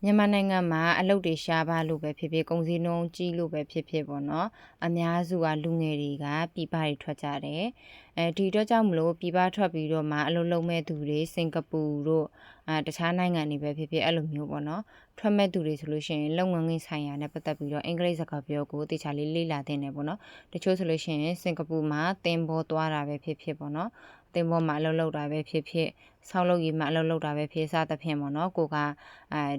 မြန်မာနိုင်ငံမှာအလုပ်တွေရှားပါလို့ပဲဖြစ်ဖြစ်ကုန်စည်နှုန်းကြီးလို့ပဲဖြစ်ဖြစ်ပေါ့နော်အများစုကလူငယ်တွေကပြည်ပတွေထွက်ကြတယ်ဒီတော့ကြောင့်မလို့ပြည်ပထွက်ပြီးတော့မှအလုပ်လုပ်မဲ့သူတွေစင်ကာပူတို့တခြားနိုင်ငံတွေပဲဖြစ်ဖြစ်အဲ့လိုမျိုးပေါ့နော်ထွက်မဲ့သူတွေဆိုလို့ရှိရင်လုပ်ငန်းခွင်ဆိုင်ရာနဲ့ပတ်သက်ပြီးတော့အင်္ဂလိပ်စကားပြောကိုတေချာလေးလေ့လာသင့်တယ်ပေါ့နော်တချို့ဆိုလို့ရှိရင်စင်ကာပူမှာသင်ပေါ်သွားတာပဲဖြစ်ဖြစ်ပေါ့နော်သင်ပေါ်မှာအလုပ်လုပ်တာပဲဖြစ်ဖြစ်ဆောက်လုပ်ရေးမှာအလုပ်လုပ်တာပဲဖြစ်စသဖြင့်ပေါ့နော်ကိုက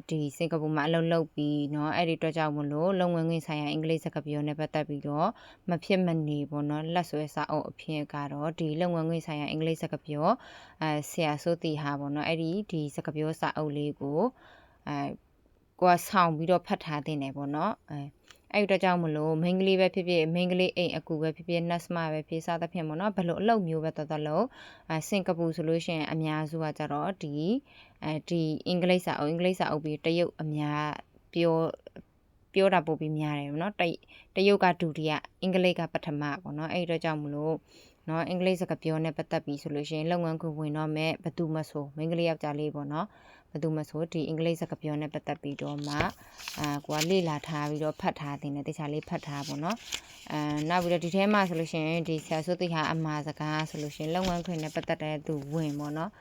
ဒီစင်ကာပူမှာအလုပ်လုပ်ပြီးเนาะအဲ့ဒီအတွက်ကြောင့်မလို့လုပ်ငန်းခွင်ဆိုင်ရာအင်္ဂလိပ်စကားပြောနဲ့ပတ်သက်ပြီးတော့မဖြစ်မနေပေါ့နော်လက်ဆွဲစာအုပ်အဖြစ်ကတော့ဒီလုပ်ငန်းခွင်ဆိုင်ရာအင်္ဂလိပ်စကားပြောဆရာစိုးတီဟာပေါ့နော်အဲ့ဒီစကားပြောစာအုပ်လေးကိုကိုကဆောင်ပြီးတော့ဖတ်ထားတင်တယ်ပေါ့နော်အဲ့တော့ကြောင့်မလို့မိန်းကလေးပဲဖြစ်ဖြစ်မိန်းကလေးအိမ်အကူပဲဖြစ်ဖြစ်နတ်စမပဲဖြစ်စားသဖြင့်ပေါ့နော်ဘလို့အလုပ်မျိုးပဲတော်လို့စင်ကာပူဆိုလို့ရှိရင်အများစုကကြတော့ဒီအင်္ဂလိပ်စာအုပ်ပြီးတရုတ်အများပြောတာပို့ပြီးများတယ်ပေါ့နော်တရုတ်ကဒုတိယအင်္ဂလိပ်ကပထမပေါ့နော်အဲ့တော့ကြောင့်မလို့နော်အင်္ဂလိပ်စကားပြောနဲ့ပတ်သက်ပြီးဆိုလို့ရှိရင်လုပ်ငန်းခွင်ဝင်တော့မဲ့ဘသူမဆိုမိန်းကလေးယောက်ျားလေးပေါ့နော်ဘသူမဆိုဒီအင်္ဂလိပ်စကားပြောနဲ့ပတ်သက်ပြီးတော့မှကိုကလေ့လာထားပြီးတော့ဖတ်ထားတင်တယ်တခြားလေးဖတ်ထားပေါ့နော်နောက်ပြီးတော့ဒီထဲမှာဆိုလို့ရှိရင်ဒီဆရာစိုးသိဟာအမှားစကားဆိုလို့ရှိရင်လုပ်ငန်းခွင်နဲ့ပတ်သက်တဲ့သူဝင်ပေါ့နော်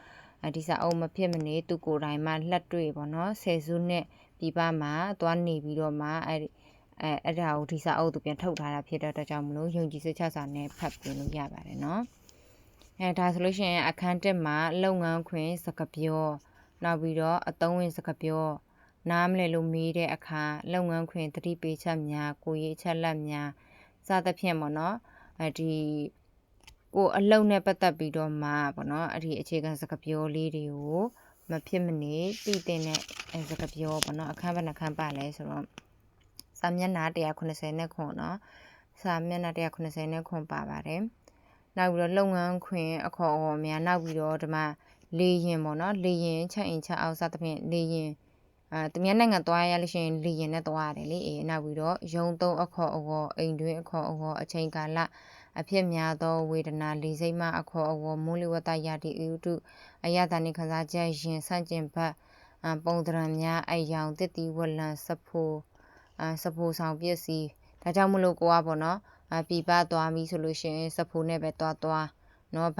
ဒီစာအုပ်မဖြစ်မနေသူကိုယ်တိုင်မှလက်တွေ့ပေါ့နော်ဆယ်စုနှစ်ပြည်ပမှာသွားနေပြီးတော့မှအဲ့ဒါကိုဒီစာအုပ်သူပြန်ထုတ်ထားတာဖြစ်တဲ့အတွက်ကြောင့်မလို့ယုံကြည်စိတ်ချစာနဲ့ဖတ်ပြလို့ရပါတယ်နော်ဒါဆိုလို့ရှိရင်အခန်း1မှာလုပ်ငန်းခွင်စကားပြောနောက်ပြီးတော့အသုံးဝင်စကားပြောနားမလည်လို့မေးတဲ့အခါလုပ်ငန်းခွင်သတိပေးချက်များကိုရေးချက်လက်များစသဖြင့်ပေါ့နော်ဒီကိုအလုံနဲ့ပတ်သက်ပြီးတော့မှပေါ့နော်အဲ့ဒီအခြေခံစကားပြောလေးတွေကိုမဖြစ်မနေသိတဲ့စကားပြောပေါ့နော်အခန်းဘယ်နှခန်းပါလဲဆိုတော့စာမျက်နှာ190နဲ့ခွန်နော်စာမျက်နှာ190နဲ့ခွန်ပါပါတယ်နောက်ပြီးတော့လုပ်ငန်းခွင်အခေါ်အဝေါ်များနောက်ပြီးတော့ဒီမှာလေရင်ပေါ့နော်လေရင်ချက်အင်ချက်အောက်စသဖြင့်လေရင်သူများနိုင်ငံသွားရလို့ရှိရင်လေရင်နဲ့သွားရတယ်လေနောက်ပြီးတော့ရုံသုံးအခေါ်အဝေါ်အိမ်တွင်းအခေါ်အဝေါ်အချိန်ကာလအဖြစ်များသောဝေဒနာလေစိမ့်မအခေါ်အဝေါ်မိုးလေဝသရာသီဥတုအရသာနေခန်းစားချက်ရင်ဆန့်ကျင်ဘက်ပုံသဏ္ဍာန်များအယောင်တစ်တီဝလံစဖိုဆောင်ပစ္စည်းဒါကြောင့်မလို့ကိုကပေါ့နော်ပြည်ပသွားပြီဆိုလို့ရှိရင်စဖိုနဲ့ပဲသွားနော်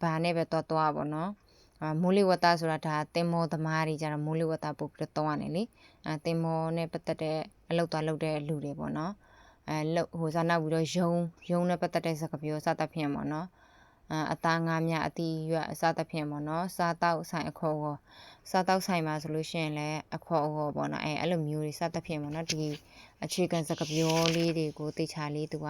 ဘာနဲ့ပဲသွားပေါ့နော်မိုးလေဝသဆိုတာဒါတင်မောသမားတွေကြတော့မိုးလေဝသပို့ပြီးတော့တောင်းရတယ်လေတင်မောနဲ့ပတ်သက်တဲ့အလုပ်သွားလုပ်တဲ့လူတွေပေါ့နော်ဟိုစားနောက်ပြီးတော့ယုံနဲ့ပတ်သက်တဲ့စကားပြောစသဖြင့်ပေါ့နော်အသားငါးများအတီးရွက်အစသဖြင့်ပေါ့နော်စားတောက်ဆိုင်အခေါ်အဝေါ်စားတောက်ဆိုင်မှာဆိုလို့ရှိရင်လည်းအခေါ်အဝေါ်ပေါ့နော်အဲ့လိုမျိုးတွေစသဖြင့်ပေါ့နော်ဒီအခြေခံစကားပြောလေးတွေကိုတေချာလေးသူက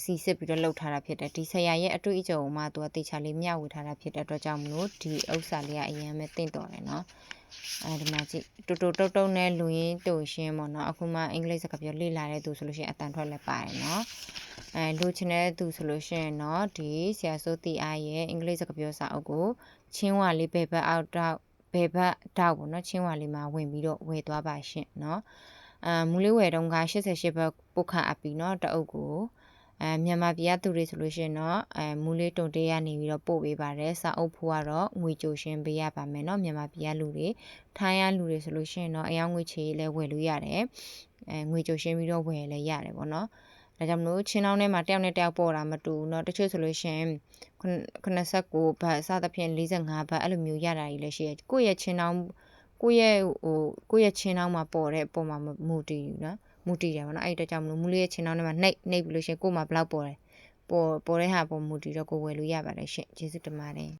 စီစစ်ပြီးတော့လှုပ်ထားတာဖြစ်တယ်ဒီဆရာရဲ့အတွေ့အကြုံမှာသူကတေချာလေးမျှဝေထားတာဖြစ်တဲ့အတွက်ကြောင့်မလို့ဒီဥစ္စာလေးကအရင်ပဲတင့်တော်တယ်နော်ဒီမှာကြည့်တူတုတ်နဲ့လူရင်းတူရှင်းပေါ့နော်အခုမှအင်္ဂလိပ်စကားပြောလေ့လာတဲ့သူဆိုလို့ရှိရင်အတန်ထွက်လည်းပါတယ်နော်လူချင်တဲ့သူဆိုလို့ရှိရင်တော့ဒီဆရာစိုးတီအားရဲ့အင်္ဂလိပ်စကားပြောစာအုပ်ကိုချင်းဝါလေးဘယ်ဘက်တောက်ပေါ့နော်ချင်းဝါလေးမှာဝင်ပြီးတော့ဝယ်သွားပါရှင်နော်မူလေးဝယ်တုန်းက88ဘက်ပုတ်ခအပ်ပြီးနော်တအုပ်ကိုမြန်မာပြည်ကသူတွေဆိုလို့ရှိရင်တော့မူလေးတုံတေးရနေပြီးတော့ပို့ပေးပါတယ်စာအုပ်ဖို့ကတော့ငွေကြိုရှင်းပေးရပါမယ်เนาะမြန်မာပြည်ကလူတွေထိုင်းရလူတွေဆိုလို့ရှိရင်တော့အယောင်ငွေချေလည်းဝယ်လို့ရတယ်ငွေကြိုရှင်းပြီးတော့ဝယ်လည်းရတယ်ပေါ့เนาะဒါကြောင့်မလို့ချင်းနှောင်းထဲမှာတယောက်နဲ့တယောက်ပေါ်တာမတူเนาะတချို့ဆိုလို့ရှိရင်89ဘတ်စသဖြင့်45ဘတ်အဲ့လိုမျိုးရတာကြီးလည်းရှိရကိုယ့်ရဲ့ချင်းနှောင်းကိုယ့်ရဲ့ချင်းနှောင်းမှာပေါ်တဲ့ပုံမှာမူတည်เนาะမူတည်တယ်ပေါ့နော်အဲ့တကြောင့်မလို့မူလေးရဲ့ချင်းနှောင်းထဲမှာနှိပ်ပြီးလို့ရှိရင်ကိုယ်မှာဘလောက်ပေါ်တယ်ပေါ်တဲ့ဟာပေါ်မူတည်တော့ကိုဝယ်လို့ရပါတယ်ရှင့်ကျေးဇူးတင်ပါတယ်